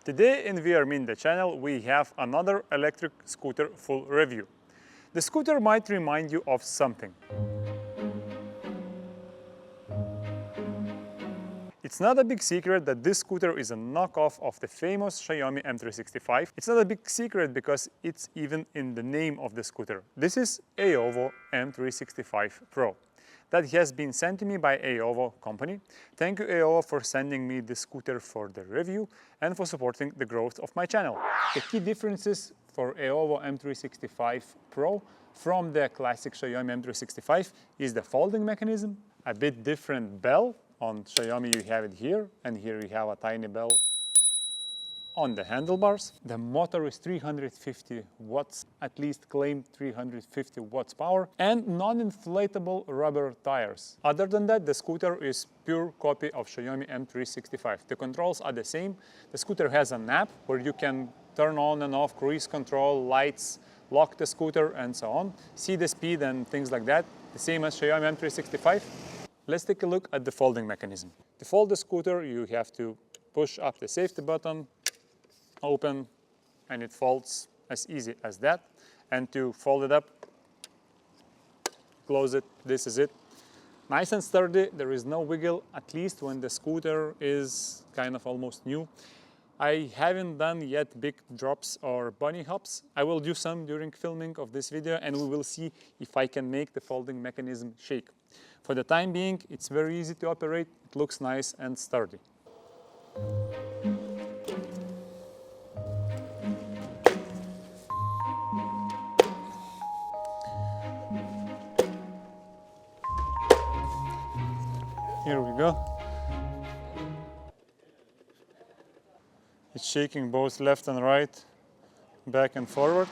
Today in the channel we have another electric scooter full review. The scooter might remind you of something. It's not a big secret that this scooter is a knockoff of the famous Xiaomi M365. It's not a big secret because it's even in the name of the scooter. This is AOVO M365 Pro. That has been sent to me by AOVO company. Thank you AOVO for sending me this scooter for the review and for supporting the growth of my channel. The key differences for AOVO M365 Pro from the classic Xiaomi M365 is the folding mechanism, a bit different bell. On Xiaomi you have it here, and here you have a tiny bell on the handlebars. The motor is 350 watts, at least claimed 350 watts power, and non-inflatable rubber tires. Other than that, the scooter is pure copy of Xiaomi M365. The controls are the same. The scooter has an app where you can turn on and off cruise control, lights, lock the scooter and so on, see the speed and things like that, the same as Xiaomi M365. Let's take a look at the folding mechanism. To fold the scooter, you have to push up the safety button, open, and it folds as easy as that. And to fold it up, close it, this is it. Nice and sturdy, there is no wiggle, at least when the scooter is kind of almost new. I haven't done yet big drops or bunny hops. I will do some during filming of this video, and we will see if I can make the folding mechanism shake. For the time being, it's very easy to operate, it looks nice and sturdy. Here we go. It's shaking both left and right, back and forward.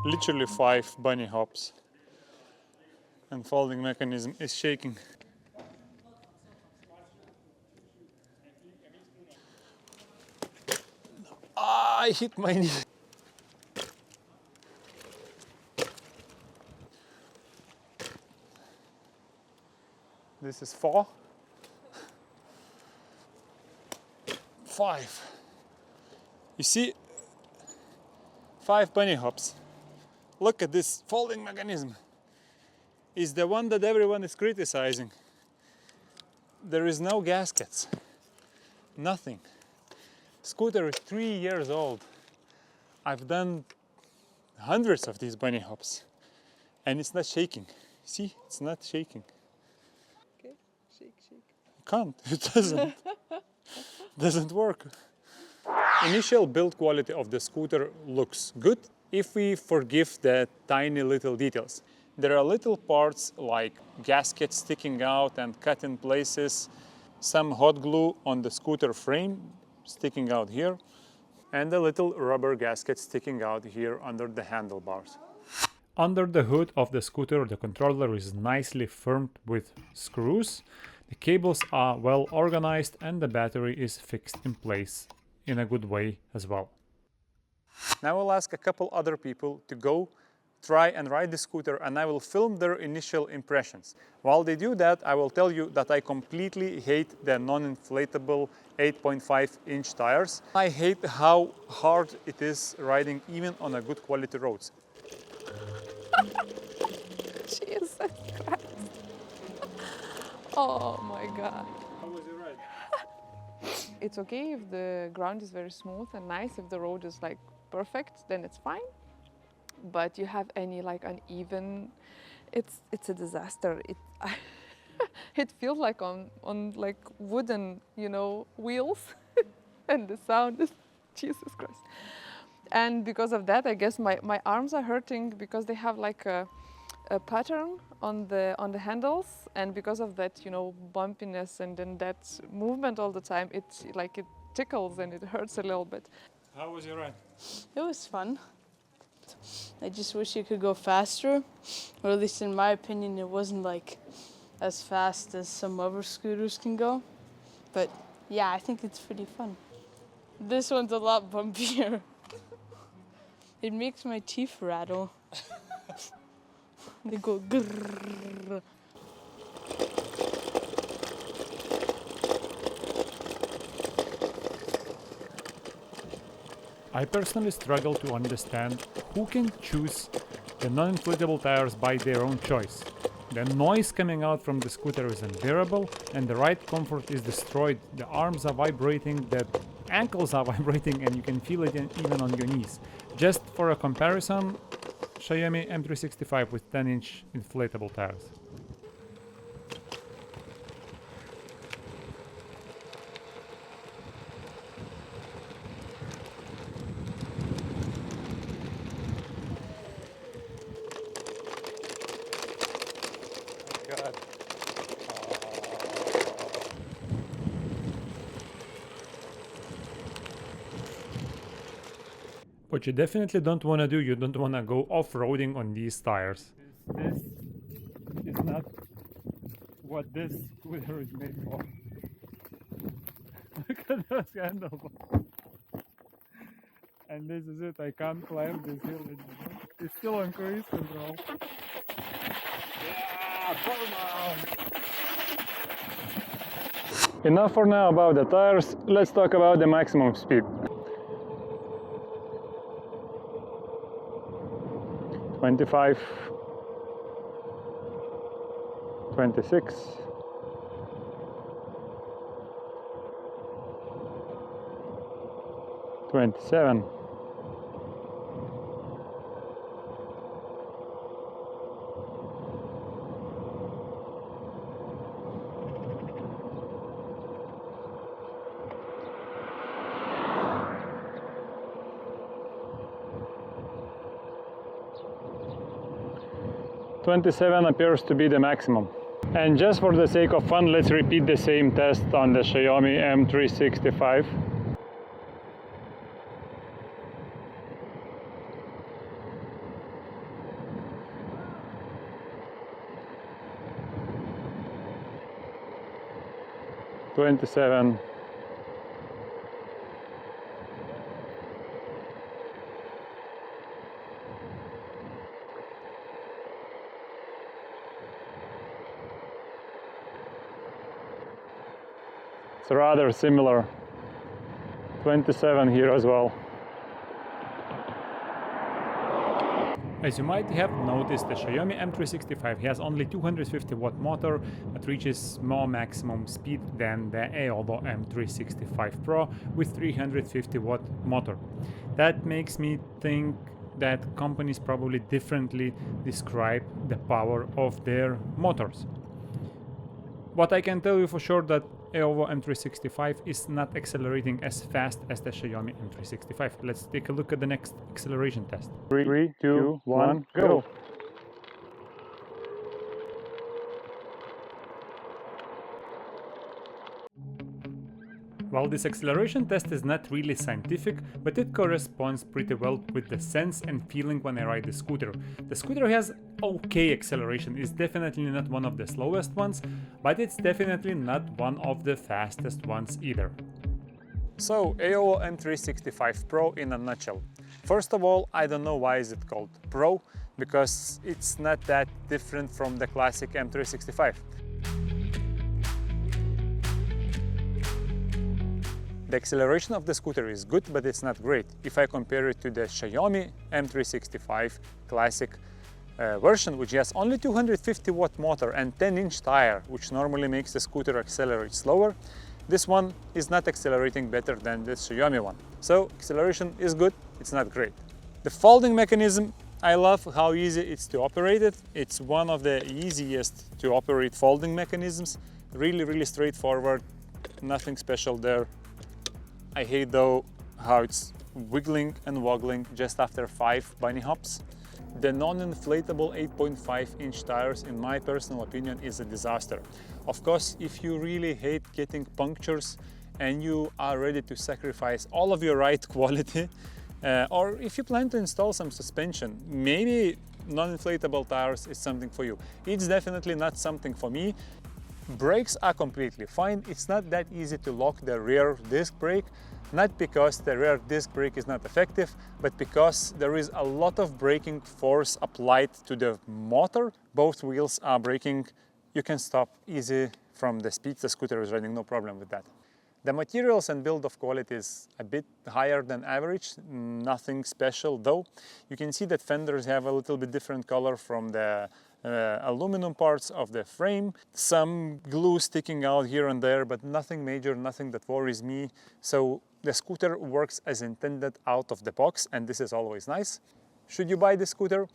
Literally 5 bunny hops, and folding mechanism is shaking. I hit my knee. This is 4. 5. You see, 5 bunny hops. Look at this folding mechanism. It's the one that everyone is criticizing. There is no gaskets, nothing. Scooter is 3 years old. I've done hundreds of these bunny hops, and it's not shaking. See, it's not shaking. Okay, shake, shake. Can't, it doesn't work. Initial build quality of the scooter looks good if we forgive the tiny little details. There are little parts like gaskets sticking out and cut in places, some hot glue on the scooter frame sticking out here, and a little rubber gasket sticking out here under the handlebars. Under the hood of the scooter, the controller is nicely firmed with screws. The cables are well organized and the battery is fixed in place in a good way as well. Now I'll ask a couple other people to go try and ride the scooter, and I will film their initial impressions. While they do that, I will tell you that I completely hate the non-inflatable 8.5-inch tires. I hate how hard it is riding even on a good quality roads. Jesus Christ. Oh my God. How was your ride? It's okay if the ground is very smooth and nice. If the road is like perfect, then it's fine. But you have any like uneven It's a disaster. It feels like on like wooden, wheels, and the sound is Jesus Christ. And because of that, I guess my arms are hurting because they have like a pattern on the handles, and because of that, bumpiness and then that movement all the time, it tickles and it hurts a little bit. How was your ride? It was fun. I just wish it could go faster, or at least in my opinion, it wasn't like as fast as some other scooters can go. But yeah, I think it's pretty fun. This one's a lot bumpier. It makes my teeth rattle. They go grrrr. I personally struggle to understand who can choose the non-inflatable tires by their own choice. The noise coming out from the scooter is unbearable and the ride comfort is destroyed. The arms are vibrating, the ankles are vibrating, and you can feel it even on your knees. Just for a comparison, Xiaomi M365 with 10-inch inflatable tires. God. What you definitely don't want to do, you don't want to go off-roading on these tires. This is not what this scooter is made for. Look at those handlebars. And this is it, I can't climb this hill anymore. It's still on cruise control. Yeah, burn down! Enough for now about the tires, let's talk about the maximum speed. 25, 26, 27, 27 appears to be the maximum. And just for the sake of fun, let's repeat the same test on the Xiaomi M365. $27. It's rather similar. 27 here as well. As you might have noticed, the Xiaomi M365 has only 250 watt motor but reaches more maximum speed than the AOVO M365 Pro with 350 watt motor. That makes me think that companies probably differently describe the power of their motors. What I can tell you for sure that AOVO M365 is not accelerating as fast as the Xiaomi M365. Let's take a look at the next acceleration test. 3, 2, 1, go! Well, this acceleration test is not really scientific, but it corresponds pretty well with the sense and feeling when I ride the scooter. The scooter has okay acceleration, it's definitely not one of the slowest ones, but it's definitely not one of the fastest ones either. So, AOVO M365 Pro in a nutshell. First of all, I don't know why is it called Pro, because it's not that different from the classic M365. The acceleration of the scooter is good, but it's not great. If I compare it to the Xiaomi M365 Classic version, which has only 250 watt motor and 10-inch tire, which normally makes the scooter accelerate slower, this one is not accelerating better than the Xiaomi one. So acceleration is good, it's not great. The folding mechanism I love how easy it's to operate it. It's one of the easiest to operate folding mechanisms. Really straightforward, nothing special there. I hate though how it's wiggling and woggling just after 5 bunny hops. The non-inflatable 8.5-inch tires, in my personal opinion, is a disaster. Of course, if you really hate getting punctures and you are ready to sacrifice all of your ride quality, or if you plan to install some suspension, maybe non-inflatable tires is something for you. It's definitely not something for me. Brakes are completely fine. It's not that easy to lock the rear disc brake, not because the rear disc brake is not effective, but because there is a lot of braking force applied to the motor. Both wheels are braking. You can stop easy from the speed the scooter is riding, no problem with that. The materials and build of quality is a bit higher than average, nothing special though. You can see that fenders have a little bit different color from the aluminum parts of the frame. Some glue sticking out here and there, but nothing major, nothing that worries me. So the scooter works as intended out of the box, and this is always nice. Should you buy this scooter?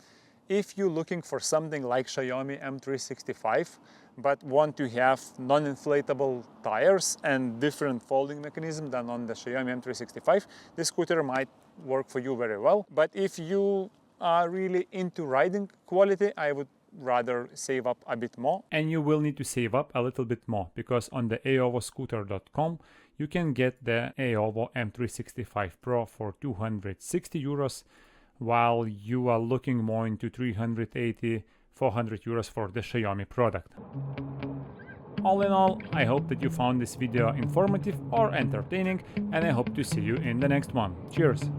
If you're looking for something like Xiaomi M365, but want to have non-inflatable tires and different folding mechanism than on the Xiaomi M365, this scooter might work for you very well. But if you are really into riding quality, I would rather save up a bit more. And you will need to save up a little bit more, because on the AOVOscooter.com you can get the AOVO M365 Pro for 260 euros, while you are looking more into 380-400 euros for the Xiaomi product. All in all, I hope that you found this video informative or entertaining, and I hope to see you in the next one. Cheers!